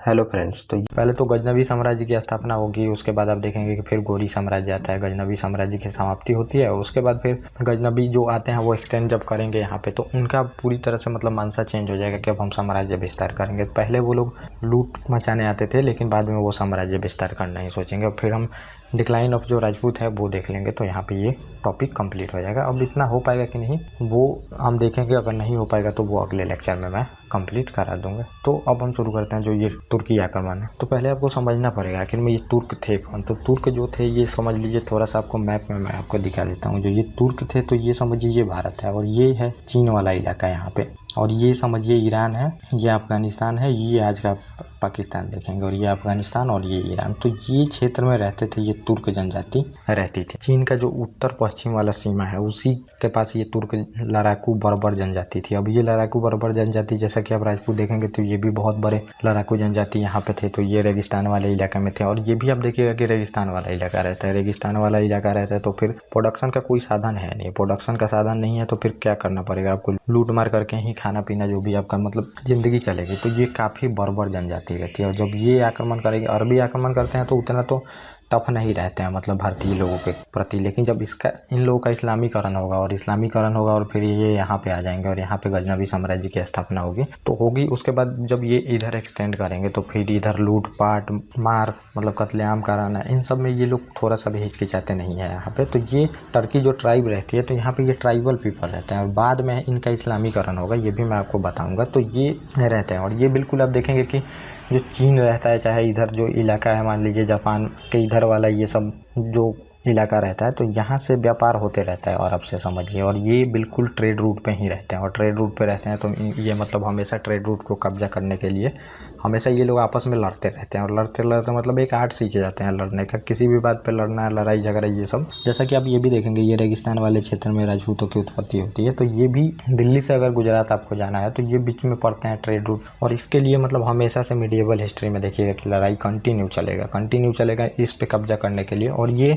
Hello friends. तो पहले तो गजनवी साम्राज्य की स्थापना होगी, उसके बाद आप देखेंगे कि फिर गौरी साम्राज्य आता है, गजनवी साम्राज्य की समाप्ति होती है। उसके बाद फिर गजनवी जो आते हैं वो एक्सटेंड जब करेंगे यहाँ पे, तो उनका पूरी तरह से मतलब मंशा चेंज हो जाएगा कि अब हम साम्राज्य विस्तार करेंगे। पहले वो लोग लूट मचाने आते थे, लेकिन बाद में वो साम्राज्य विस्तार करना ही सोचेंगे। और फिर हम डिक्लाइन ऑफ जो राजपूत है वो देख लेंगे, तो यहाँ पे ये टॉपिक कंप्लीट हो जाएगा। अब इतना हो पाएगा कि नहीं वो हम देखेंगे, अगर नहीं हो पाएगा तो वो अगले लेक्चर में मैं कंप्लीट करा दूंगा। तो अब हम शुरू करते हैं जो ये तुर्की आक्रमण है। तो पहले आपको समझना पड़ेगा आखिर में ये तुर्क थे कौन। तो तुर्क जो थे ये समझ लीजिए, थोड़ा सा आपको मैप में मैं आपको दिखा देता हूँ। जो ये तुर्क थे तो ये समझिए ये भारत है, और ये है चीन वाला इलाका यहाँ पे, और ये समझिए ईरान है, ये अफगानिस्तान है, ये आज का पाकिस्तान देखेंगे, और ये अफगानिस्तान और ये ईरान। तो ये क्षेत्र में रहते थे ये तुर्क जनजाति रहती थी। चीन का जो उत्तर पश्चिम वाला सीमा है उसी के पास ये तुर्क लड़ाकू बर्बर जनजाति थी। अब ये लड़ाकू बर्बर जनजाति, जैसा कि आप राजपूत देखेंगे तो ये भी बहुत बड़े लड़ाकू जनजाति यहाँ पे थे। तो ये रेगिस्तान वाले इलाके में थे, और ये भी आप देखिएगा कि रेगिस्तान वाला इलाका रहता है। रेगिस्तान वाला इलाका रहता है तो फिर प्रोडक्शन का कोई साधन है नहीं। प्रोडक्शन का साधन नहीं है तो फिर क्या करना पड़ेगा आपको, लूट मार करके ही खाना पीना जो भी आपका मतलब जिंदगी चलेगी। तो ये काफ़ी बर्बर जनजाति रहती है, और जब ये आक्रमण करेगी, अरबी आक्रमण करते हैं तो उतना तो टफ नहीं रहते हैं मतलब भारतीय लोगों के प्रति। लेकिन जब इसका इन लोगों का इस्लामीकरण होगा, और इस्लामीकरण होगा और फिर ये यहाँ पे आ जाएंगे, और यहाँ पे गजनवी साम्राज्य की स्थापना होगी तो होगी। उसके बाद जब ये इधर एक्सटेंड करेंगे तो फिर इधर लूट पाट मार मतलब कत्लेआम कराना, इन सब में ये लोग थोड़ा सा भी हिचकिचाते नहीं है यहाँ पे। तो ये टर्की जो ट्राइब रहती है तो यहाँ पे ये ट्राइबल पीपल रहते हैं, और बाद में इनका इस्लामीकरण होगा, ये भी मैं आपको बताऊँगा। तो ये रहते हैं, और ये बिल्कुल आप देखेंगे कि जो चीन रहता है, चाहे इधर जो इलाका है मान लीजिए जापान के इधर वाला, ये सब जो इलाका रहता है तो यहाँ से व्यापार होते रहता है अरब से समझिए। और ये बिल्कुल ट्रेड रूट पे ही रहते हैं, और ट्रेड रूट पे रहते हैं तो ये मतलब हमेशा ट्रेड रूट को कब्जा करने के लिए हमेशा ये लोग आपस में लड़ते रहते हैं। और लड़ते लड़ते मतलब एक आर्ट सीखे जाते हैं लड़ने का, किसी भी बात पे लड़ना, लड़ाई झगड़ा ये सब। जैसा कि आप ये भी देखेंगे ये रेगिस्तान वाले क्षेत्र में राजपूतों की उत्पत्ति होती है। तो ये भी दिल्ली से अगर गुजरात आपको जाना है तो ये बीच में पड़ते हैं ट्रेड रूट, और इसके लिए मतलब हमेशा से मीडिएवल हिस्ट्री में देखिएगा कि लड़ाई कंटिन्यू चलेगा इस पे कब्जा करने के लिए। और ये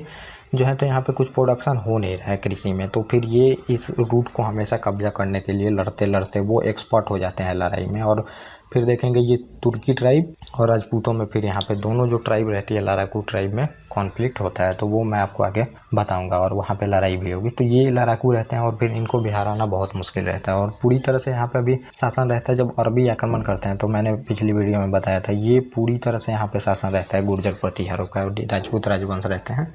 जो है तो यहाँ पे कुछ प्रोडक्शन हो नहीं रहा है कृषि में, तो फिर ये इस रूट को हमेशा कब्जा करने के लिए लड़ते लड़ते वो एक्सपर्ट हो जाते हैं लड़ाई में। और फिर देखेंगे ये तुर्की ट्राइब और राजपूतों में फिर यहाँ पे दोनों जो ट्राइब रहती है लड़ाकू ट्राइब में कॉन्फ्लिक्ट होता है, तो वो मैं आपको आगे बताऊंगा, और वहाँ पे लड़ाई भी होगी। तो ये लड़ाकू रहते हैं और फिर इनको भी हराना बहुत मुश्किल रहता है, और पूरी तरह से यहाँ पे अभी शासन रहता है। जब अरबी आक्रमण करते हैं तो मैंने पिछली वीडियो में बताया था, ये पूरी तरह से यहाँ पे शासन रहता है गुर्जर प्रतिहारों का, राजपूत राजवंश रहते हैं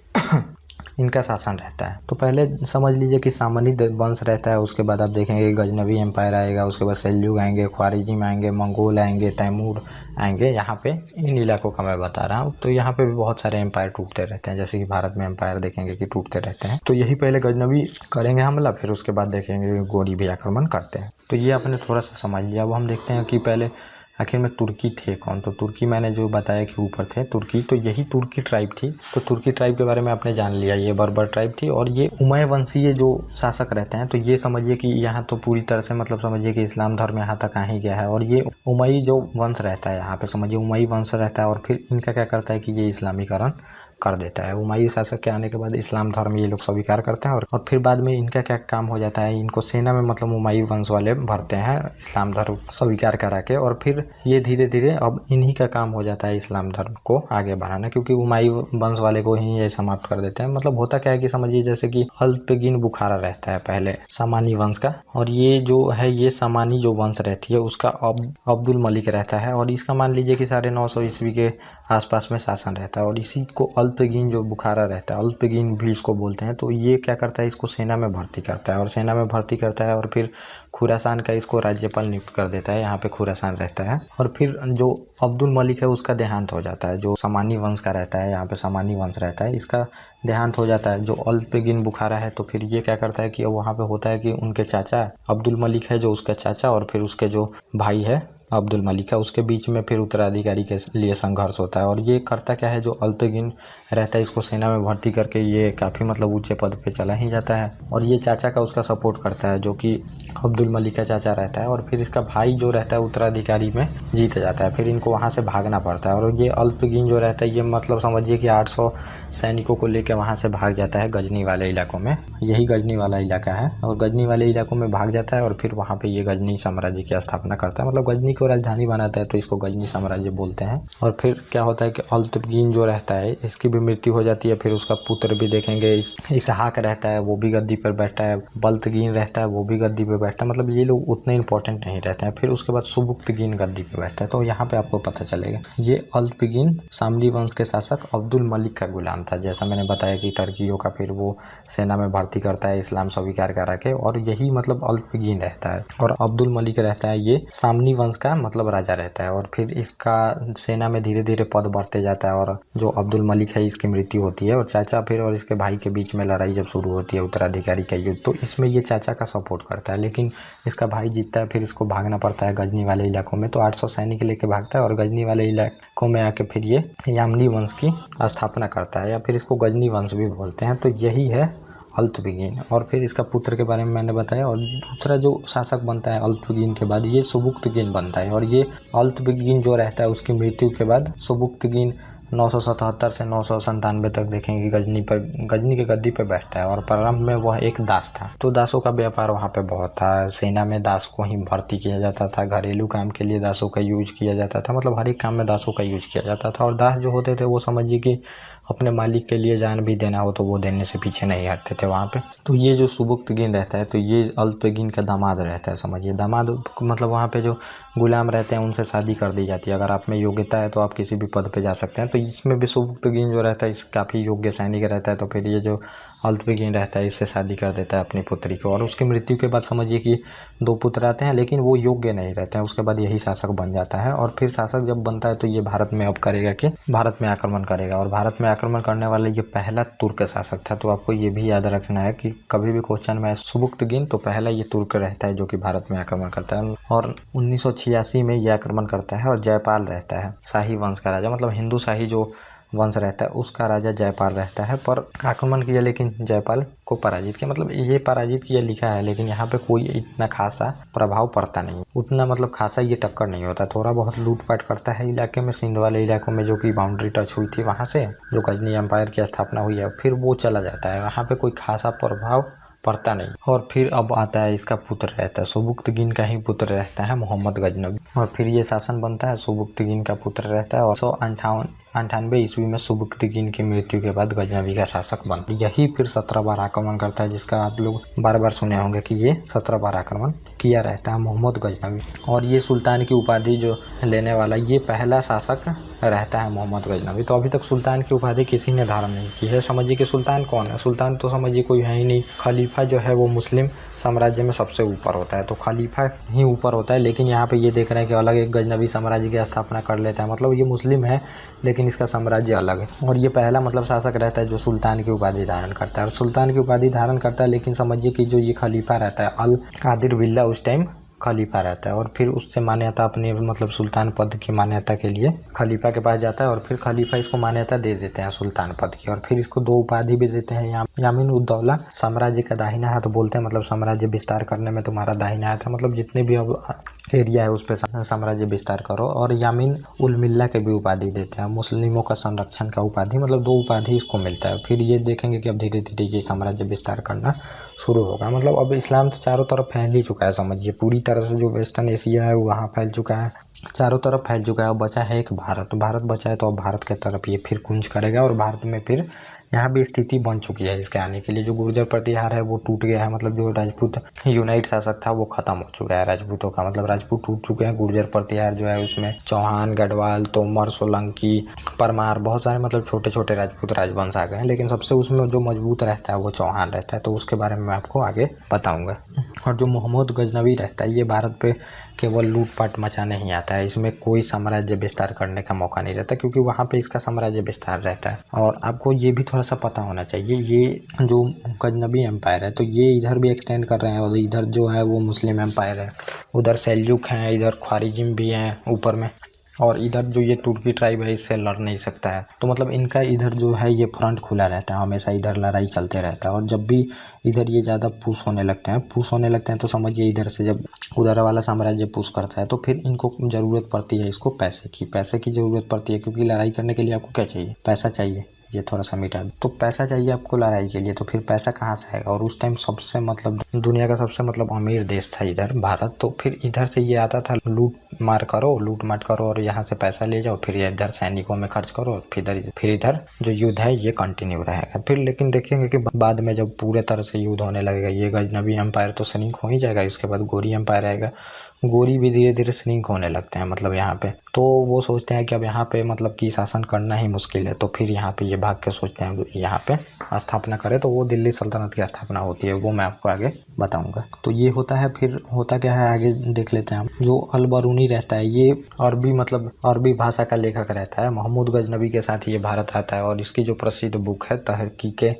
इनका शासन रहता है। तो पहले समझ लीजिए कि सामानी वंश रहता है, उसके बाद आप देखेंगे गजनवी एम्पायर आएगा, उसके बाद सेल्जुक आएंगे, ख्वारिज्म आएंगे, मंगोल आएंगे, तैमूर आएंगे। यहाँ पे इन इलाकों का मैं बता रहा हूँ। तो यहाँ पे भी बहुत सारे एम्पायर टूटते रहते हैं, जैसे कि भारत में एम्पायर देखेंगे कि टूटते रहते हैं। तो यही पहले गजनवी करेंगे हमला, फिर उसके बाद देखेंगे गौरी भी आक्रमण करते हैं। तो ये आपने थोड़ा सा समझ लिया। अब हम देखते हैं कि पहले आखिर में तुर्की थे कौन। तो तुर्की मैंने जो बताया कि ऊपर थे तुर्की, तो यही तुर्की ट्राइब थी। तो तुर्की ट्राइब के बारे में आपने जान लिया, ये बर्बर ट्राइब थी, और ये उमय वंशीय जो शासक रहते हैं। तो ये समझिए कि यहाँ तो पूरी तरह से मतलब समझिए कि इस्लाम धर्म यहाँ तक आ ही गया है, और ये उमई जो वंश रहता है यहाँ पे समझिए उमई वंश रहता है। और फिर इनका क्या करता है कि ये इस्लामीकरण कर देता है। उमई शासक के आने के बाद इस्लाम धर्म ये लोग स्वीकार करते हैं, और फिर बाद में इनका क्या काम हो जाता है, इनको सेना में मतलब उमई वंश वाले भरते हैं इस्लाम धर्म स्वीकार करा के, और फिर ये धीरे धीरे अब इन्हीं का काम हो जाता है इस्लाम धर्म को आगे बढ़ाना, क्योंकि उमई वंश वाले को ही ये समाप्त कर देते हैं। मतलब होता क्या है कि समझिए जैसे कि अल्पगिन बुखारा रहता है पहले सामानी वंश का, और ये जो है ये सामानी जो वंश रहती है उसका अब्दुल मलिक रहता है, और इसका मान लीजिए कि 950 ईस्वी के आसपास में शासन रहता है। और इसी को अल्पगिन जो बुखारा रहता है, अल्पगिन भी इसको बोलते हैं। तो ये क्या करता है, इसको सेना में भर्ती करता है, और सेना में भर्ती करता है, और फिर खुरासान का इसको राज्यपाल नियुक्त कर देता है। यहाँ पे खुरासान रहता है, और फिर जो अब्दुल मलिक है उसका देहांत हो जाता है। जो सामानी वंश का रहता है, यहाँ पे सामानी वंश रहता है, इसका देहांत हो जाता है। जो अल्पगिन बुखारा है तो फिर ये क्या करता है कि वहाँ पे होता है कि उनके चाचा अब्दुल मलिक है जो उसका चाचा, और फिर उसके जो भाई है अब्दुल मलिक है, उसके बीच में फिर उत्तराधिकारी के लिए संघर्ष होता है। और ये करता क्या है, जो अल्पगिन रहता है इसको सेना में भर्ती करके ये काफ़ी मतलब ऊंचे पद पे चला ही जाता है, और ये चाचा का उसका सपोर्ट करता है जो कि अब्दुल मलिक का चाचा रहता है। और फिर इसका भाई जो रहता है उत्तराधिकारी में जीत जाता है, फिर इनको वहाँ से भागना पड़ता है। और ये अल्पगिन जो रहता है ये मतलब समझिए कि 800 सैनिकों को लेकर वहाँ से भाग जाता है गजनी वाले इलाकों में। यही गजनी वाला इलाका है, और गजनी वाले इलाकों में भाग जाता है, और फिर वहाँ पे ये गजनी साम्राज्य की स्थापना करता है। मतलब गजनी इसको राजधानी बनाता है तो इसको गजनी साम्राज्य बोलते हैं। और फिर क्या होता है कि अल्तुतमिन जो रहता है इसकी भी मृत्यु हो जाती है। फिर उसका पुत्र भी देखेंगे इसहाक रहता है, वो भी गद्दी पर बैठता है। बल्तगिन रहता है, वो भी गद्दी पर बैठता है। मतलब ये लोग उतने इंपॉर्टेंट नहीं रहते हैं। फिर उसके बाद सुबुक्तगिन गद्दी पर बैठता है। तो यहाँ पे आपको पता चलेगा ये अल्तुतमिन शामली वंश के शासक अब्दुल मलिक का गुलाम था। जैसा मैंने बताया कि टर्कियों का फिर वो सेना में भर्ती करता है इस्लाम स्वीकार करा के, और यही मतलब अल्तुतमिन रहता है। और अब्दुल मलिक रहता है ये शामली वंश का मतलब राजा रहता है। और फिर इसका सेना में धीरे धीरे पद बढ़ते जाता है। और जो अब्दुल मलिक है इसकी मृत्यु होती है। और चाचा फिर और इसके भाई के बीच में लड़ाई जब शुरू होती है उत्तराधिकारी का युद्ध, तो इसमें ये चाचा का सपोर्ट करता है, लेकिन इसका भाई जीतता है। फिर इसको भागना पड़ता है गजनी वाले इलाकों में। तो 800 सैनिक लेके भागता है और गजनी वाले इलाकों में आके फिर ये यामनी वंश की स्थापना करता है, या फिर इसको गजनी वंश भी बोलते हैं। तो यही है अल्तुतमिन। और फिर इसका पुत्र के बारे में मैंने बताया। और दूसरा जो शासक बनता है अल्तुतमिन के बाद ये सुबुक्तगिन बनता है। और ये अल्तुतमिन जो रहता है उसकी मृत्यु के बाद सुबुक्तगिन 977 से 997 तक देखेंगे गजनी के गद्दी पे बैठता है। और प्रारंभ में वह एक दास था, तो दासों का व्यापार वहाँ पे बहुत था। सेना में दास को ही भर्ती किया जाता था, घरेलू काम के लिए दासों का यूज किया जाता था, मतलब हर एक काम में दासों का यूज किया जाता था। और दास जो होते थे वो समझिए कि अपने मालिक के लिए जान भी देना हो तो वो देने से पीछे नहीं हटते थे वहाँ पे। तो ये जो सुबुक्तगिन रहता है तो ये अल्तुतमिन का दामाद रहता है। समझिए दामाद मतलब वहाँ पे जो गुलाम रहते हैं उनसे शादी कर दी जाती है। अगर आप में योग्यता है तो आप किसी भी पद पे जा सकते हैं। तो इसमें भी सुबुक्तगिन जो रहता है इस काफ़ी योग्य सैनिक रहता है। तो फिर ये जो अल्तुतमिन रहता है इससे शादी कर देता है अपनी पुत्री को। और उसकी मृत्यु के बाद समझिए कि 2 पुत्र आते हैं, लेकिन वो योग्य नहीं रहते हैं। उसके बाद यही शासक बन जाता है। और फिर शासक जब बनता है तो ये भारत में अब करेगा कि भारत में आक्रमण करेगा। और भारत में आक्रमण करने वाला ये पहला तुर्क शासक था। तो आपको ये भी याद रखना है कि कभी भी क्वेश्चन में सुबुक्तगिन तो पहला ये तुर्क रहता है जो कि भारत में आक्रमण करता है। और 1986 में ये आक्रमण करता है। और जयपाल रहता है शाही वंश का राजा, मतलब हिंदू शाही जो वंश रहता है उसका राजा जयपाल रहता है। पर आक्रमण किया लेकिन जयपाल को पराजित किया, मतलब ये पराजित किया लिखा है, लेकिन यहाँ पे कोई इतना खासा प्रभाव पड़ता नहीं, उतना मतलब खासा ये टक्कर नहीं होता। थोड़ा बहुत लूटपाट करता है इलाके में, सिंध वाले इलाकों में जो कि बाउंड्री टच हुई थी वहाँ से जो गजनी एम्पायर की स्थापना हुई है, फिर वो चला जाता है। वहाँ पे कोई खासा प्रभाव पड़ता नहीं। और फिर अब आता है इसका पुत्र रहता है, सुबुक्तगिन का ही पुत्र रहता है मोहम्मद गजनवी। और फिर ये शासन बनता है, सुबुक्तगिन का पुत्र रहता है। और 198 ईस्वी में सुबुक्तगिन की मृत्यु के बाद गजनवी का शासक बनता है। यही फिर 17 बार आक्रमण करता है, जिसका आप लोग बार बार सुने होंगे कि ये 17 बार आक्रमण किया रहता है मोहम्मद गजनवी। और ये सुल्तान की उपाधि जो लेने वाला ये पहला शासक रहता है मोहम्मद गजनवी। तो अभी तक सुल्तान की उपाधि किसी ने धारण नहीं की है। समझिए कि सुल्तान कौन है, सुल्तान तो समझिए कोई है ही नहीं। खलीफा जो है वो मुस्लिम साम्राज्य में सबसे ऊपर होता है, तो खलीफा ही ऊपर होता है। लेकिन यहाँ पे ये देख रहे हैं कि अलग एक गजनवी साम्राज्य की स्थापना कर लेता है, मतलब ये मुस्लिम है लेकिन इसका साम्राज्य अलग है। और ये पहला मतलब शासक रहता है जो सुल्तान की उपाधि धारण करता है। और सुल्तान की उपाधि धारण करता है, लेकिन समझिए कि जो ये खलीफा रहता है अल कादिर बिल्ला उस टाइम खलीफा रहता है। और फिर उससे मान्यता अपने मतलब सुल्तान पद की मान्यता के लिए खलीफा के पास जाता है। और फिर खलीफा इसको मान्यता दे देते हैं सुल्तान पद की। और फिर इसको 2 उपाधि भी देते हैं, यामीन उद्दौला साम्राज्य का दाहिना हाथ बोलते हैं, मतलब साम्राज्य विस्तार करने में तुम्हारा दाहिना हाथ है, मतलब जितने भी अब एरिया है उस पर साम्राज्य विस्तार करो। और यामीन उल मिल्ला के भी उपाधि देते हैं, मुस्लिमों का संरक्षण का उपाधि, मतलब 2 उपाधि इसको मिलता है। फिर ये देखेंगे कि अब धीरे धीरे ये साम्राज्य विस्तार करना शुरू होगा। मतलब अब इस्लाम तो चारों तरफ फैल ही चुका है, समझिए पूरी तरह से जो वेस्टर्न एशिया है वहाँ फैल चुका है, चारों तरफ फैल चुका है। अब बचा है एक भारत बचा है, तो अब भारत के तरफ ये फिर कूच करेगा। और भारत में फिर यहाँ भी स्थिति बन चुकी है इसके आने के लिए। जो गुर्जर प्रतिहार है वो टूट गया है, मतलब जो राजपूत यूनाइट शासक था वो खत्म हो चुका है राजपूतों का, मतलब राजपूत टूट चुके हैं। गुर्जर प्रतिहार जो है उसमें चौहान, गढ़वाल, तोमर, सोलंकी, परमार, बहुत सारे मतलब छोटे छोटे राजपूत राजवंश आ गए हैं, लेकिन सबसे उसमें जो मजबूत रहता है वो चौहान रहता है। तो उसके बारे में मैं आपको आगे बताऊंगा। और जो मोहम्मद गजनवी रहता है ये भारत पे केवल लूटपाट मचाने ही आता है, इसमें कोई साम्राज्य विस्तार करने का मौका नहीं रहता, क्योंकि वहाँ पे इसका साम्राज्य विस्तार रहता है। और आपको ये भी थोड़ा सा पता होना चाहिए, ये जो गजनवी एम्पायर है तो ये इधर भी एक्सटेंड कर रहे हैं, और इधर जो है वो मुस्लिम एम्पायर है, उधर सेल्जुक हैं, इधर ख्वारिज्म भी हैं ऊपर में, और इधर जो ये तुर्की ट्राइब है इससे लड़ नहीं सकता है। तो मतलब इनका इधर जो है ये फ्रंट खुला रहता है, हमेशा इधर लड़ाई चलते रहता है। और जब भी इधर ये ज़्यादा पुश होने लगते हैं तो समझिए इधर से जब उधर वाला साम्राज्य पुश करता है तो फिर इनको ज़रूरत पड़ती है इसको पैसे की ज़रूरत पड़ती है, क्योंकि लड़ाई करने के लिए आपको क्या चाहिए, पैसा चाहिए। ये थोड़ा सा मिटा तो पैसा चाहिए आपको लड़ाई के लिए, तो फिर पैसा कहाँ से आएगा। और उस टाइम सबसे मतलब दुनिया का सबसे मतलब अमीर देश था इधर भारत, तो फिर इधर से ये आता था लूट मार करो, लूट मार करो और यहाँ से पैसा ले जाओ, फिर इधर सैनिकों में खर्च करो, फिर इधर जो युद्ध है ये कंटिन्यू रहेगा। फिर लेकिन देखेंगे कि बाद में जब पूरे तरह से युद्ध होने लगेगा, ये गजनबी एम्पायर तो श्रिंक हो ही जाएगा, इसके बाद गोरी एम्पायर आएगा। गोरी भी धीरे धीरे श्रिंक होने लगते हैं मतलब यहाँ पे, तो वो सोचते हैं कि अब यहाँ पे मतलब कि शासन करना ही मुश्किल है, तो फिर यहाँ पे ये भाग के सोचते हैं यहाँ पे स्थापना करें, तो वो दिल्ली सल्तनत की स्थापना होती है, वो मैं आपको आगे बताऊंगा। तो ये होता है। फिर होता क्या है आगे देख लेते हैं हम। जो अल बरूनी रहता है ये अरबी भाषा का लेखक रहता है। महमूद गजनबी के साथ ये भारत आता है और इसकी जो प्रसिद्ध बुक है तहकीके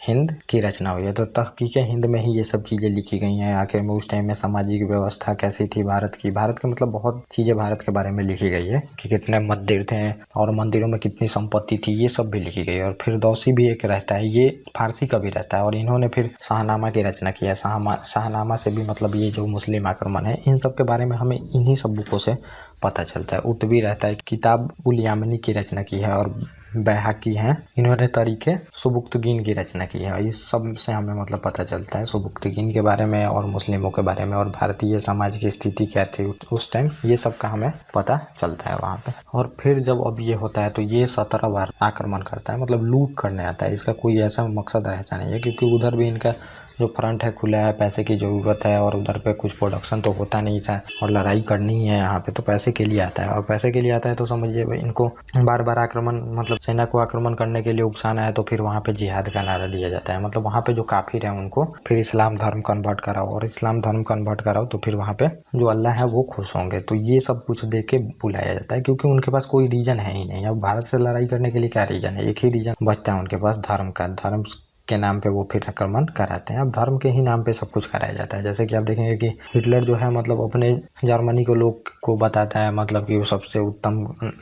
हिंद की रचना हुई है। तो तहकीके हिंद में ही ये सब चीज़ें लिखी गई हैं। आखिर में उस टाइम में सामाजिक व्यवस्था कैसी थी भारत की मतलब बहुत चीज़ें भारत के बारे में लिखी गई है कि कितने मंदिर थे और मंदिरों में कितनी संपत्ति थी, ये सब भी लिखी गई है। और फिरदौसी भी एक रहता है, ये फारसी का भी रहता है और इन्होंने फिर शाहनामा की रचना की है। शाहनामा से भी मतलब ये जो मुस्लिम आक्रमण है इन सब के बारे में हमें इन्हीं सब बुकों से पता चलता है। उत्बी रहता है, किताब उल यामनी की रचना की है और बैहाकी हैं, इन्होंने तरीके सुबुक्तगीन की रचना की है। इस सब से हमें मतलब पता चलता है सुबुक्तगीन के बारे में और मुस्लिमों के बारे में और भारतीय समाज की स्थिति क्या थी उस टाइम, ये सब का हमें पता चलता है वहाँ पे। और फिर जब अब ये होता है तो ये 17 बार आक्रमण करता है, मतलब लूट करने आता है। इसका कोई ऐसा मकसद रहता नहीं है क्योंकि उधर भी इनका जो फ्रंट है खुला है, पैसे की ज़रूरत है और उधर पे कुछ प्रोडक्शन तो होता नहीं था और लड़ाई करनी है यहाँ पे, तो पैसे के लिए आता है। और पैसे के लिए आता है तो समझिए भाई इनको बार बार आक्रमण मतलब सेना को आक्रमण करने के लिए उकसाना है, तो फिर वहाँ पे जिहाद का नारा दिया जाता है। मतलब वहाँ पे जो काफिर है उनको फिर इस्लाम धर्म कन्वर्ट कराओ और इस्लाम धर्म कन्वर्ट कराओ तो फिर वहाँ पे जो अल्लाह है वो खुश होंगे। तो ये सब कुछ दे के बुलाया जाता है क्योंकि उनके पास कोई रीजन है ही नहीं। अब भारत से लड़ाई करने के लिए क्या रीजन है, एक ही रीजन बचता है उनके पास, धर्म का। धर्म के नाम पे वो फिर आक्रमण कराते हैं। अब धर्म के ही नाम पे सब कुछ कराया जाता है। जैसे कि आप देखेंगे कि हिटलर जो है मतलब अपने जर्मनी को लोग को बताता है मतलब कि वो सबसे उत्तम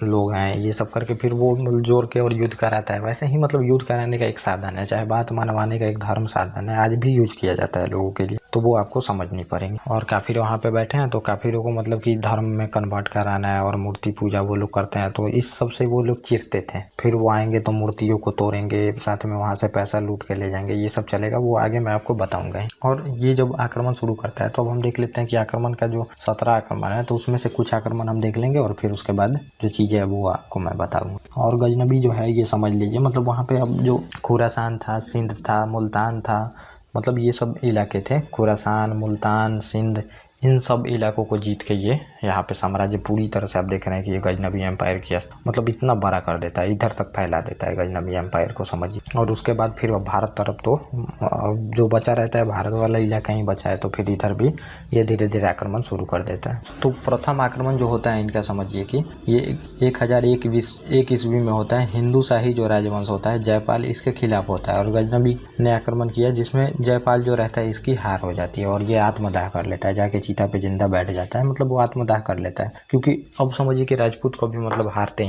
लोग हैं, ये सब करके फिर वो जोर के और युद्ध कराता है। वैसे ही मतलब युद्ध कराने का एक साधन है, चाहे बात मनवाने का एक धर्म साधन है, आज भी यूज किया जाता है लोगों के लिए, तो वो आपको समझ नहीं पड़ेंगे। और काफिर वहाँ पे बैठे हैं तो काफिरों को मतलब कि धर्म में कन्वर्ट कराना है और मूर्ति पूजा वो लोग करते हैं, तो इस सब से वो लोग चिढ़ते थे। फिर वो आएंगे तो मूर्तियों को तोड़ेंगे, साथ में वहाँ से पैसा लूट ले जाएंगे, ये सब चलेगा, वो आगे मैं आपको बताऊंगा। और ये जब आक्रमण शुरू करता है तो अब हम देख लेते हैं कि आक्रमण का जो 17 आक्रमण है तो उसमें से कुछ आक्रमण हम देख लेंगे और फिर उसके बाद जो चीज़ें है वो आपको मैं बताऊंगा। और गजनबी जो है ये समझ लीजिए मतलब वहाँ पे अब जो खुरासान था, सिंध था, मुल्तान था, मतलब ये सब इलाके थे, खुरासान, मुल्तान, सिंध, इन सब इलाकों को जीत के ये यहाँ पे साम्राज्य पूरी तरह से आप देख रहे हैं कि ये गजनबी एम्पायर की मतलब इतना बड़ा कर देता है, इधर तक फैला देता है गजनबी एम्पायर को, समझिए। और उसके बाद फिर भारत तरफ तो जो बचा रहता है, भारत वाला इलाका ही बचा है, तो फिर इधर भी ये धीरे धीरे आक्रमण शुरू कर देता है। तो प्रथम आक्रमण जो होता है इनका समझिए कि ये 1001 ईस्वी में होता है। हिंदू शाही जो राजवंश होता है जयपाल इसके खिलाफ होता है और गजनबी ने आक्रमण किया जिसमें जयपाल जो रहता है इसकी हार हो जाती है और ये आत्मदाह कर लेता है, जाके चीता पे जिंदा बैठ जाता है, मतलब वो आत्मदाह कर लेता है। क्योंकि अब समझिए कि राजपूत कभी मतलब हारते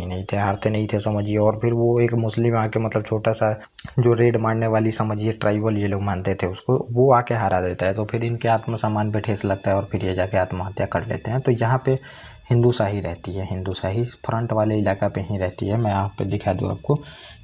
नहीं थे समझिए। और फिर वो एक मुस्लिम आके मतलब छोटा सा जो रेड मारने वाली समझिए ट्राइबल ये लोग मानते थे उसको, वो आके हरा देता है, तो फिर इनके आत्मसम्मान पे ठेस लगता है और फिर ये जाके आत्महत्या कर लेते हैं। तो यहाँ पे हिंदू शाही रहती है, हिंदू शाही फ्रंट वाले इलाका पे ही रहती है। मैं यहाँ पे दिखा दूँ आपको,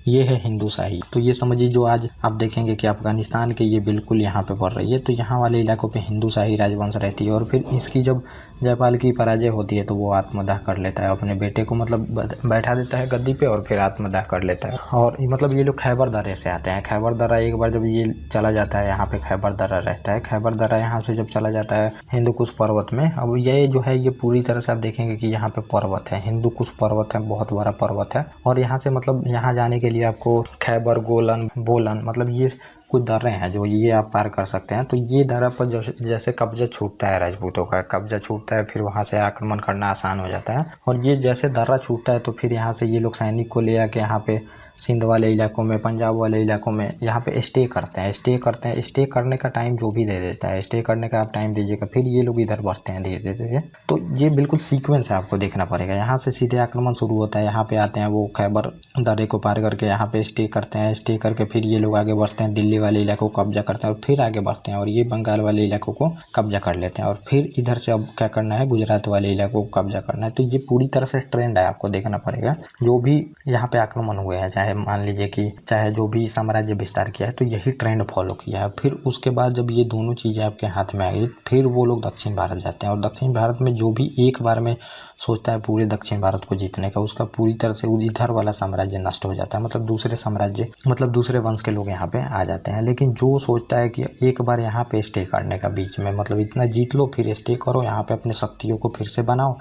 ये है हिंदू शाही। तो ये समझिए जो आज आप देखेंगे कि अफगानिस्तान के ये बिल्कुल यहाँ पे पड़ रही है, तो यहाँ वाले इलाकों पे हिंदू शाही राजवंश रहती है। और फिर इसकी जब जयपाल की पराजय होती है तो वो आत्मदाह कर लेता है, अपने बेटे को मतलब बैठा देता है गद्दी पे और फिर आत्मदाह कर लेता है। और मतलब ये लोग खैबर दर्रे से आते हैं। खैबर दर्रा एक बार जब ये चला जाता है, यहाँ पे खैबर दर्रा रहता है, खैबर दर्रा यहाँ से जब चला जाता है हिंदुकुश पर्वत में, अब ये जो है ये पूरी तरह से आप देखेंगे कि यहाँ पे पर्वत है, हिंदुकुश पर्वत है, बहुत बड़ा पर्वत है। और यहाँ से मतलब यहाँ जाने के लिए आपको खैबर, गोलन, बोलन मतलब ये कुछ दर्रे हैं जो ये आप पार कर सकते हैं। तो ये दर्रा पर जैसे कब्जा छूटता है, राजपूतों का कब्जा छूटता है, फिर वहाँ से आक्रमण करना आसान हो जाता है। और ये जैसे दर्रा छूटता है तो फिर यहाँ से ये लोग सैनिक को ले आके यहाँ पे सिंध वाले इलाकों में, पंजाब वाले इलाकों में यहाँ पे स्टे करते हैं। स्टे करने का टाइम जो भी दे देता है, स्टे करने का आप टाइम दीजिएगा, फिर ये लोग इधर बढ़ते हैं धीरे धीरे। तो ये बिल्कुल सीक्वेंस है, आपको देखना पड़ेगा। यहाँ से सीधे आक्रमण शुरू होता है, यहाँ पे आते हैं वो खैबर दर्रे को पार करके यहाँ पे स्टे करते हैं, स्टे करके फिर ये लोग आगे बढ़ते हैं दिल्ली वाले इलाकों को कब्जा करते हैं और फिर आगे बढ़ते हैं और ये बंगाल वाले इलाकों को कब्जा कर लेते हैं और फिर इधर से अब क्या करना है, गुजरात वाले इलाकों को कब्जा करना है। तो ये पूरी तरह से ट्रेंड है, आपको देखना पड़ेगा। जो भी यहाँ पे आक्रमण हुए हैं, चाहे मान लीजिए कि चाहे जो भी साम्राज्य विस्तार किया है, तो यही ट्रेंड फॉलो किया है। फिर उसके बाद जब ये दोनों चीज़ें आपके हाथ में आ गई, फिर वो लोग दक्षिण भारत जाते हैं और दक्षिण भारत में जो भी एक बार में सोचता है पूरे दक्षिण भारत को जीतने का, उसका पूरी तरह से इधर वाला साम्राज्य नष्ट हो जाता है। मतलब दूसरे साम्राज्य, मतलब दूसरे वंश के लोग यहाँ पे आ जाते हैं। लेकिन जो सोचता है कि एक बार यहाँ पे स्टे करने का, बीच में मतलब इतना जीत लो, फिर स्टे करो यहाँ पे, अपने शक्तियों को फिर से बनाओ,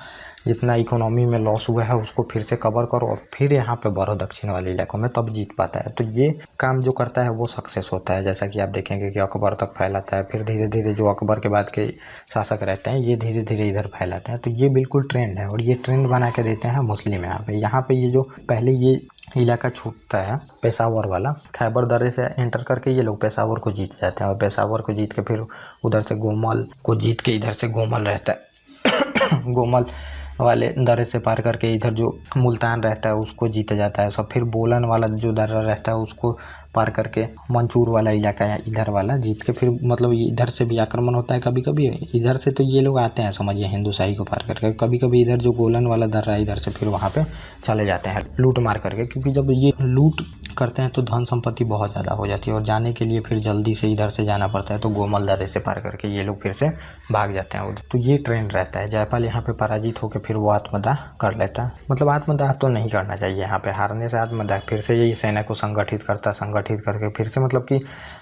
जितना इकोनॉमी में लॉस हुआ है उसको फिर से कवर करो और फिर यहाँ पे बढ़ो दक्षिण वाले इलाकों में, तब जीत पाता है। तो ये काम जो करता है वो सक्सेस होता है। जैसा कि आप देखेंगे कि अकबर तक फैलाता है, फिर धीरे धीरे जो अकबर के बाद के शासक रहते हैं ये धीरे धीरे इधर फैलाते हैं। तो ये बिल्कुल ट्रेंड है और ये ट्रेंड बना के देते हैं मुस्लिम यहाँ पे ये जो पहले ये इलाका छूटता है पेशावर वाला, खैबर दर्रे से एंटर करके ये लोग पेशावर को जीत जाते हैं और पेशावर को जीत के फिर उधर से गोमल को जीत के इधर से गोमल रहता है गोमल वाले दर्रे से पार करके इधर जो मुल्तान रहता है उसको जीत जाता है सब। फिर बोलन वाला जो दर्रा रहता है उसको पार करके मंचूर वाला इलाका है इधर वाला जीत के फिर मतलब इधर से भी आक्रमण होता है कभी कभी इधर से। तो ये लोग आते हैं समझिए हिंदुशाही को पार करके, कभी कभी इधर जो गोलन वाला दर्रा है इधर से फिर वहाँ पे चले जाते हैं लूट मार करके, क्योंकि जब ये लूट करते हैं तो धन संपत्ति बहुत ज़्यादा हो जाती है और जाने के लिए फिर जल्दी से इधर से जाना पड़ता है। तो गोमल दर्रे से पार करके ये लोग फिर से भाग जाते हैं उधर। तो ये ट्रेंड रहता है। जयपाल यहाँ पे पराजित होकर फिर वो आत्मदाह कर लेता है। मतलब आत्मदाह तो नहीं करना चाहिए, यहाँ पे हारने से आत्मदाह, फिर से यही सेना को संगठित करता, संगठित करके फिर से मतलब कि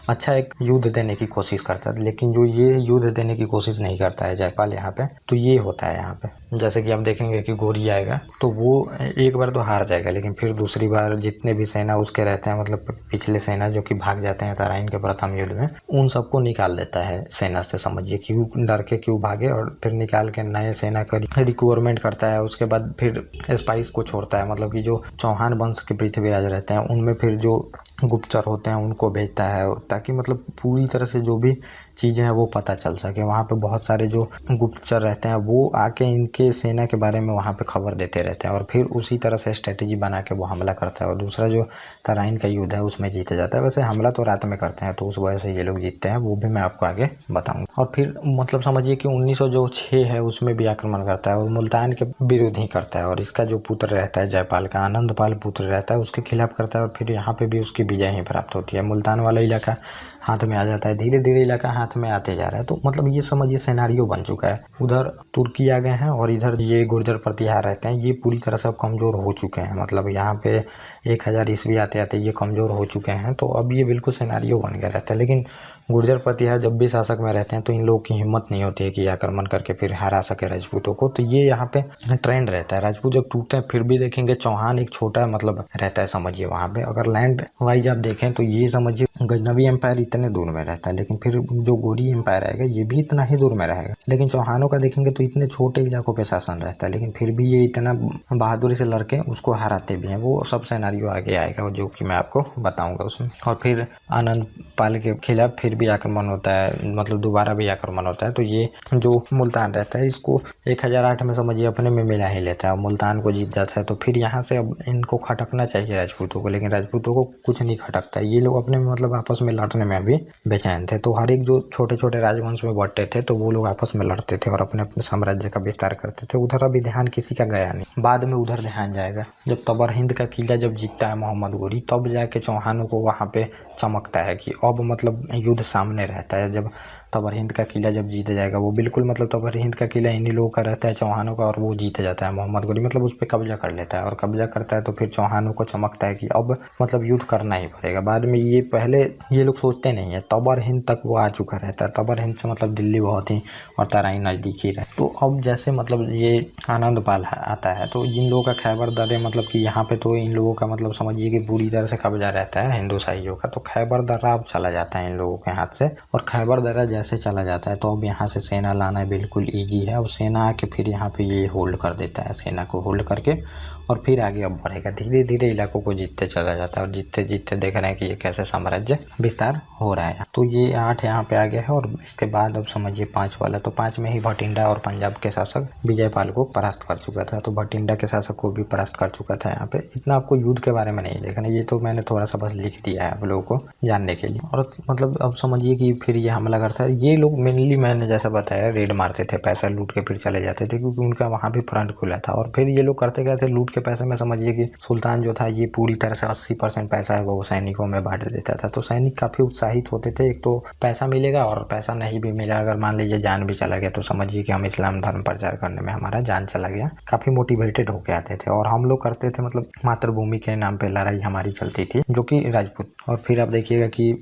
अच्छा एक युद्ध देने की कोशिश करता है। लेकिन जो ये युद्ध देने की कोशिश नहीं करता है जयपाल यहाँ पे, तो ये होता है यहाँ पे। जैसे कि आप देखेंगे कि घोरी आएगा तो वो एक बार तो हार जाएगा, लेकिन फिर दूसरी बार जितने भी सेना उसके रहते हैं, मतलब पिछले सेना जो कि भाग जाते हैं तराइन के प्रथम युद्ध में, उन सबको निकाल देता है सेना से। समझिए क्यों डर के क्यों भागे, और फिर निकाल के नए सेना का रिक्वायरमेंट करता है। उसके बाद फिर स्पाइस को छोड़ता है, मतलब कि जो चौहान वंश के पृथ्वीराज रहते हैं उनमें फिर जो गुप्तचर होते हैं उनको भेजता है, ताकि मतलब पूरी तरह से जो भी चीज़ें हैं वो पता चल सके। वहाँ पे बहुत सारे जो गुप्तचर रहते हैं वो आके इनके सेना के बारे में वहाँ पे खबर देते रहते हैं और फिर उसी तरह से स्ट्रेटेजी बना के वो हमला करता है और दूसरा जो तराइन का युद्ध है उसमें जीता जाता है। वैसे हमला तो रात में करते हैं तो उस वजह से ये लोग जीतते हैं, वो भी मैं आपको आगे बताऊँगा। और फिर मतलब समझिए कि 1906 है उसमें भी आक्रमण करता है और मुल्तान के विरोध ही करता है और इसका जो पुत्र रहता है जयपाल का, आनंदपाल पुत्र रहता है, उसके खिलाफ करता है और फिर यहाँ पे भी उसकी विजय ही प्राप्त होती है। मुल्तान वाला इलाका हाथ में आ जाता है, धीरे धीरे इलाका हाथ में आते जा रहा है। तो मतलब ये समझिए सिनेरियो बन चुका है। उधर तुर्की आ गए हैं और इधर ये गुर्जर प्रतिहार रहते हैं, ये पूरी तरह से अब कमज़ोर हो चुके हैं। मतलब यहाँ पे 1000 ईस्वी आते आते ये कमज़ोर हो चुके हैं। तो अब ये बिल्कुल सिनेरियो बन गया रहता है। लेकिन गुर्जर प्रतिहार जब भी शासक में रहते हैं तो इन लोगों की हिम्मत नहीं होती है कि आक्रमण करके फिर हरा सके राजपूतों को। तो ये यहाँ पे ट्रेंड रहता है। राजपूत जब टूटते हैं फिर भी देखेंगे चौहान एक छोटा मतलब रहता है समझिए वहाँ पे। अगर लैंड वाइज आप देखें तो ये समझिए गजनवी एम्पायर इतने दूर में रहता है, लेकिन फिर जो गोरी एम्पायर आएगा ये भी इतना ही दूर में रहेगा। लेकिन चौहानों का देखेंगे तो इतने छोटे इलाकों पे शासन रहता है, लेकिन फिर भी ये इतना बहादुरी से लड़के उसको हराते भी हैं। वो सब सिनेरियो आगे आएगा जो कि मैं आपको बताऊंगा उसमें। और फिर आनंद पाल के खिलाफ फिर भी आक्रमण होता है, मतलब दोबारा भी आक्रमण होता है। तो ये जो मुल्तान रहता है इसको 1008 में समझिए अपने में मिला ही लेता है, मुल्तान को जीत जाता है। तो फिर यहाँ से अब इनको खटकना चाहिए राजपूतों को, लेकिन राजपूतों को कुछ नहीं खटकता। ये लोग अपने में मतलब आपस में लड़ने में भी बेचैन थे। तो हर एक जो छोटे छोटे राजवंश में बंटे थे तो वो लोग आपस में लड़ते थे और अपने अपने साम्राज्य का विस्तार करते थे। उधर अभी ध्यान किसी का गया नहीं, बाद में उधर ध्यान जाएगा। जब तबर हिंद का किला जब जीतता है मोहम्मद गोरी, तब जाके चौहानों को वहाँ पे चमकता है कि अब मतलब युद्ध सामने रहता है। जब तबर हिंद का किला जब जीत जाएगा, वो बिल्कुल मतलब तबर हिंद का किला इन्हीं लोगों का रहता है चौहानों का, और वो जीत जाता है मोहम्मद गोरी, मतलब उस पर कब्जा कर लेता है। और कब्जा करता है तो फिर चौहानों को चमकता है कि अब मतलब युद्ध करना ही पड़ेगा। बाद में ये पहले ये लोग सोचते नहीं है, तबर हिंद तक वो आ चुका रहता है। तबर हिंद से मतलब दिल्ली बहुत ही और तराइन नज़दीक ही रहे। तो अब जैसे मतलब ये आनंदपाल आता है तो इन लोगों का खैबर दर्रे मतलब कि यहाँ पे तो इन लोगों का मतलब समझिए कि पूरी तरह से कब्जा रहता है हिंदुशाहियों का। तो खैबर दर्रा अब चला जाता है इन लोगों के हाथ से, और खैबर दर्रा जैसे चला जाता है तो अब यहाँ से सेना लाना बिल्कुल ईजी है। अब सेना आके फिर यहाँ पे ये होल्ड कर देता है, सेना को होल्ड करके और फिर आगे अब बढ़ेगा, धीरे धीरे इलाकों को जीतते चला जाता है और जीतते जीतते देख रहे हैं कि ये कैसे साम्राज्य विस्तार हो रहा है। तो ये 8 यहाँ पे आ गया है और इसके बाद अब समझिए 5 वाला। तो 5 में ही भटिंडा और पंजाब के शासक विजयपाल को परास्त कर चुका था। तो भटिंडा के शासक को भी परास्त कर चुका था। यहाँ पे इतना आपको युद्ध के बारे में नहीं देखना, ये तो मैंने थोड़ा सा बस लिख दिया है आप लोगों को जानने के लिए। और मतलब अब समझिए कि फिर ये हमला करता है। ये लोग मेनली मैंने जैसा बताया रेड मारते थे, पैसा लूट के फिर चले जाते थे क्योंकि उनका वहाँ भी फ्रंट खुला था। और फिर ये लोग करते क्या थे, लूट के पैसे में समझिए कि सुल्तान जो था ये पूरी तरह से 80% पैसा है वो सैनिकों में बांट देता था। तो सैनिक काफ़ी उत्साहित होते थे, एक तो पैसा मिलेगा और पैसा नहीं भी मिला, अगर मान लीजिए जान भी चला गया तो समझिए कि हम इस्लाम धर्म प्रचार करने में हमारा जान चला गया। काफ़ी मोटिवेटेड होके आते थे और हम लोग करते थे, मतलब मातृभूमि के नाम पे लड़ाई हमारी चलती थी जो कि राजपूत। और फिर आप देखिएगा कि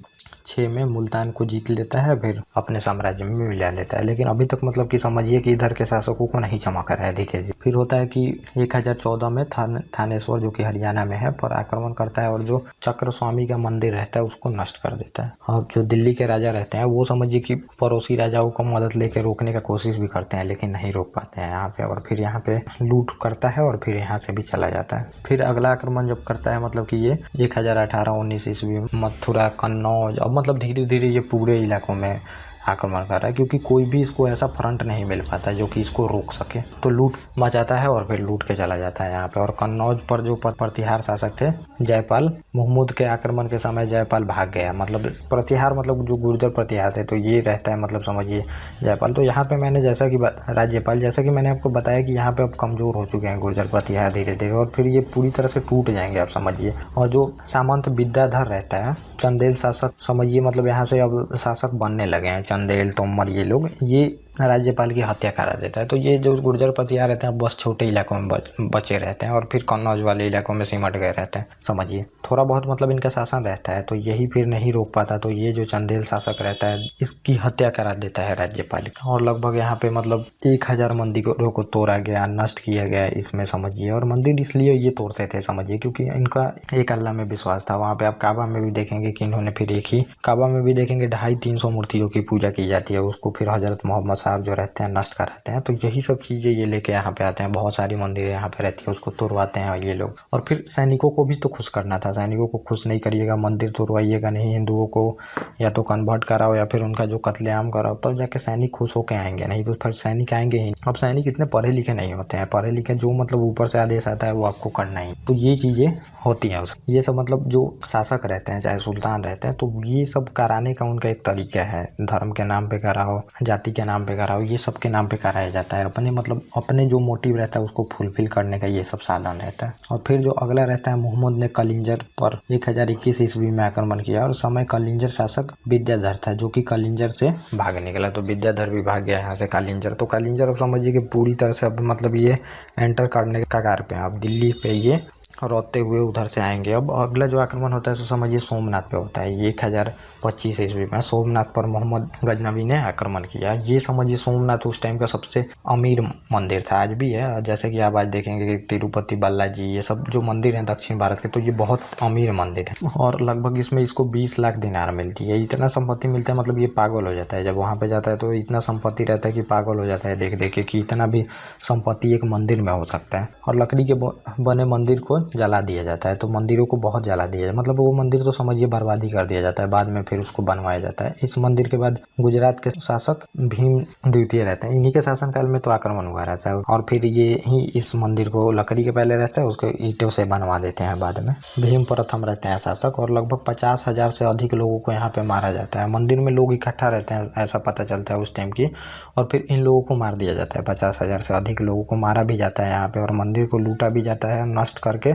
6 में मुल्तान को जीत लेता है, फिर अपने साम्राज्य में मिला लेता है। लेकिन अभी तक मतलब कि समझिए कि इधर के शासकों को नहीं चमक रहा है धीरे धीरे। फिर होता है कि 1014 में थानेश्वर जो कि हरियाणा में है पर आक्रमण करता है और जो चक्र स्वामी का मंदिर रहता है उसको नष्ट कर देता है। अब जो दिल्ली के राजा रहते हैं वो समझिए कि पड़ोसी राजाओं को मदद लेकर रोकने का कोशिश भी करते हैं लेकिन नहीं रोक पाते हैं यहाँ पे। और फिर यहाँ पे लूट करता है और फिर यहाँ से भी चला जाता है। फिर अगला आक्रमण जब करता है मतलब कि ये 1018-19 ईस्वी मथुरा, कन्नौज, अब मतलब धीरे धीरे ये पूरे इलाकों में आक्रमण कर रहा है क्योंकि कोई भी इसको ऐसा फ्रंट नहीं मिल पाता जो कि इसको रोक सके। तो लूट मचाता है और फिर लूट के चला जाता है यहाँ पे। और कन्नौज पर जो प्रतिहार शासक थे जयपाल, महमूद के आक्रमण के समय जयपाल भाग गया। मतलब प्रतिहार मतलब जो गुर्जर प्रतिहार थे तो ये रहता है, मतलब समझिए जयपाल। तो यहाँ पे मैंने जैसा कि राज्यपाल, जैसा कि मैंने आपको बताया कि यहाँ पे अब कमजोर हो चुके हैं गुर्जर प्रतिहार धीरे धीरे और फिर ये पूरी तरह से टूट जाएंगे आप समझिए। और जो सामंत विद्याधर रहता है, चंदेल शासक समझिए, मतलब यहाँ से अब शासक बनने लगे हैं चंदेल, तोमर, ये लोग, ये राज्यपाल की हत्या करा देता है। तो ये जो गुर्जर प्रतिहार रहते हैं बस छोटे इलाकों में बचे रहते हैं और फिर कन्नौज वाले इलाकों में सिमट गए रहते हैं समझिए। थोड़ा बहुत मतलब इनका शासन रहता है तो यही फिर नहीं रोक पाता। तो ये जो चंदेल शासक रहता है इसकी हत्या करा देता है राज्यपाल। और लगभग यहाँ पे मतलब 1000 मंदिरों को तोड़ा गया, नष्ट किया गया इसमें समझिए। और मंदिर इसलिए ये तोड़ते थे समझिए क्योंकि इनका एक अल्लाह में विश्वास था। वहाँ पे आप काबा में भी देखेंगे कि इन्होंने फिर एक ही काबा में भी देखेंगे 250-300 मूर्तियों की पूजा की जाती है, उसको फिर हजरत मोहम्मद साहब जो रहते हैं नष्ट कराते हैं। तो यही सब चीज़ें ये लेके यहाँ पे आते हैं। बहुत सारी मंदिरें यहाँ पे रहती है उसको तोड़वाते हैं ये लोग। और फिर सैनिकों को भी तो खुश करना था, सैनिकों को खुश नहीं करिएगा, मंदिर तोड़वाइएगा नहीं, हिंदुओं को या तो कन्वर्ट कराओ या फिर उनका जो कत्लेआम कराओ, तब जाके सैनिक खुश होकर आएंगे, नहीं तो फिर सैनिक आएंगे ही। अब सैनिक इतने पढ़े लिखे नहीं होते हैं, पढ़े लिखे जो मतलब ऊपर से आदेश आता है वो आपको करना ही। तो ये चीज़ें होती हैं ये सब, मतलब जो शासक रहते हैं चाहे सुल्तान रहते हैं तो ये सब कराने का उनका एक तरीका है। धर्म के नाम पे कराओ, जाति के नाम पे कराओ, ये सब के नाम पे कराया जाता है। अपने मतलब अपने जो मोटिव रहता है उसको फुलफिल करने का ये सब साधन रहता है। और फिर जो अगला रहता है, मुहम्मद ने कलिंजर पर 1021 ईस्वी में आक्रमण किया और समय कलिंजर शासक विद्याधर था जो कि कलिंजर से भाग निकला। तो विद्याधर भी भाग गया यहाँ से कालिंजर। तो कालिंजर अब समझिए कि पूरी तरह से अब मतलब ये एंटर करने के कगार पे अब दिल्ली पे ये रोते हुए उधर से आएंगे। अब अगला जो आक्रमण होता है तो समझिए सोमनाथ पे होता है। ये 1025 ईस्वी में सोमनाथ पर मोहम्मद गजनवी ने आक्रमण किया। ये समझिए सोमनाथ उस टाइम का सबसे अमीर मंदिर था, आज भी है। जैसे कि आप आज देखेंगे कि तिरुपति बालाजी, ये सब जो मंदिर हैं दक्षिण भारत के, तो ये बहुत अमीर मंदिर है। और लगभग इसमें इसको 20 लाख दिनार मिलती है। इतना संपत्ति मिलता है, मतलब ये पागल हो जाता है जब वहाँ पे जाता है। तो इतना संपत्ति रहता है कि पागल हो जाता है देख देख के कि इतना भी संपत्ति एक मंदिर में हो सकता है। और लकड़ी के बने मंदिर को जला दिया जाता है। तो मंदिरों को बहुत जला दिया जाता है, मतलब वो मंदिर तो समझिए बर्बादी कर दिया जाता है, बाद में फिर उसको बनवाया जाता है। इस मंदिर के बाद गुजरात के शासक भीम द्वितीय रहते हैं, इन्हीं के शासनकाल में तो आक्रमण हुआ रहता है। और फिर ये ही इस मंदिर को लकड़ी के पहले रहता है, उसको ईंटों से बनवा देते हैं बाद में। भीम प्रथम रहते हैं शासक और लगभग 50,000 से अधिक लोगों को यहाँ पे मारा जाता है। मंदिर में लोग इकट्ठा रहते हैं ऐसा पता चलता है उस टाइम की। और फिर इन लोगों को मार दिया जाता है, 50,000 से अधिक लोगों को मारा भी जाता है यहाँ पे। और मंदिर को लूटा भी जाता है, नष्ट करके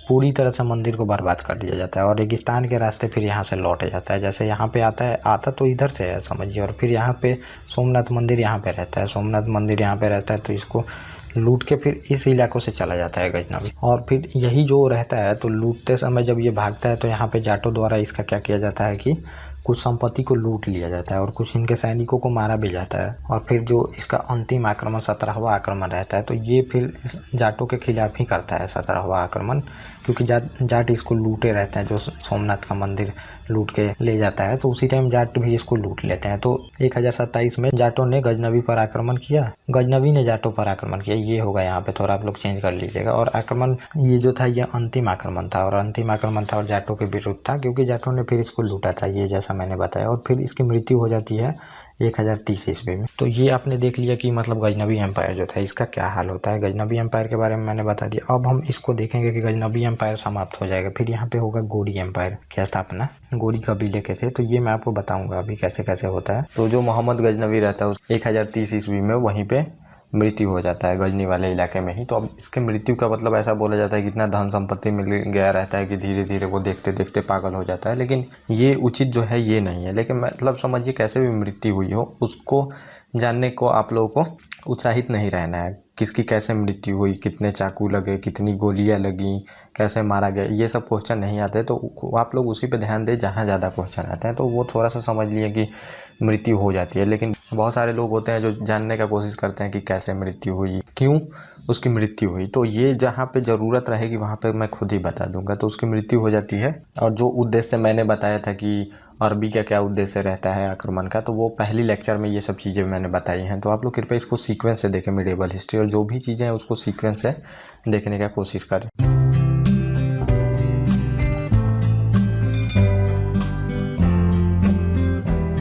पूरी तरह से मंदिर को बर्बाद कर दिया जाता है। और रेगिस्तान के रास्ते फिर यहाँ से लौट जाता है। जैसे यहाँ पे आता तो इधर से है समझिए। और फिर यहाँ पे सोमनाथ मंदिर यहाँ पे रहता है, सोमनाथ मंदिर यहाँ पे रहता है। तो इसको लूट के फिर इस इलाकों से चला जाता है गजनवी। और फिर यही जो रहता है तो लूटते समय जब ये भागता है तो यहाँ पे जाटों द्वारा इसका क्या किया जाता है कि कुछ संपत्ति को लूट लिया जाता है और कुछ इनके सैनिकों को मारा भी जाता है। और फिर जो इसका अंतिम आक्रमण 17वां आक्रमण रहता है, तो ये फिर जाटों के खिलाफ ही करता है 17वां आक्रमण, क्योंकि जाट इसको लूटे रहते हैं। जो सोमनाथ का मंदिर लूट के ले जाता है, तो उसी टाइम जाट भी इसको लूट लेते हैं। तो 1027 में जाटों ने गजनवी पर आक्रमण किया, गजनवी ने जाटों पर आक्रमण किया। ये होगा यहाँ पे, थोड़ा आप लोग चेंज कर लीजिएगा। और आक्रमण ये जो था, ये अंतिम आक्रमण था, और अंतिम आक्रमण था और जाटों के विरुद्ध था, क्योंकि जाटों ने फिर इसको लूटा था, ये जैसा मैंने बताया। और फिर इसकी मृत्यु हो जाती है 1030 ईस्वी में। तो ये आपने देख लिया कि मतलब गजनवी एम्पायर जो था, इसका क्या हाल होता है। गजनवी एम्पायर के बारे में मैंने बता दिया। अब हम इसको देखेंगे कि गजनवी एम्पायर समाप्त हो जाएगा, फिर यहाँ पे होगा गौरी एम्पायर की स्थापना। गौरी कबीले के थे, तो ये मैं आपको बताऊंगा अभी कैसे कैसे होता है। तो जो मोहम्मद गजनवी रहता है, उस 1030 ईस्वी में वहीं पे मृत्यु हो जाता है, गजनी वाले इलाके में ही। तो अब इसके मृत्यु का मतलब ऐसा बोला जाता है कि इतना धन संपत्ति मिल गया रहता है कि धीरे धीरे वो देखते देखते पागल हो जाता है। लेकिन ये उचित जो है ये नहीं है। लेकिन मतलब समझिए कैसे भी मृत्यु हुई हो, उसको जानने को आप लोगों को उत्साहित नहीं रहना है। किसकी कैसे मृत्यु हुई, कितने चाकू लगे, कितनी गोलियां लगी, कैसे मारा गया, ये सब क्वेश्चन नहीं आते। तो आप लोग उसी पे ध्यान दें जहाँ ज़्यादा क्वेश्चन आते हैं। तो वो थोड़ा सा समझ लिए कि मृत्यु हो जाती है। लेकिन बहुत सारे लोग होते हैं जो जानने का कोशिश करते हैं कि कैसे मृत्यु हुई, क्यों उसकी मृत्यु हुई। तो ये जहाँ पे ज़रूरत रहेगी वहाँ पे मैं खुद ही बता दूंगा। तो उसकी मृत्यु हो जाती है। और जो उद्देश्य मैंने बताया था कि अरबी का क्या उद्देश्य रहता है आक्रमण का, तो वो पहली लेक्चर में ये सब चीज़ें मैंने बताई हैं। तो आप लोग कृपया इसको सीक्वेंस से देखें, मिडिएवल हिस्ट्री, और जो भी चीज़ें हैं उसको सीक्वेंस से देखने का कोशिश करें।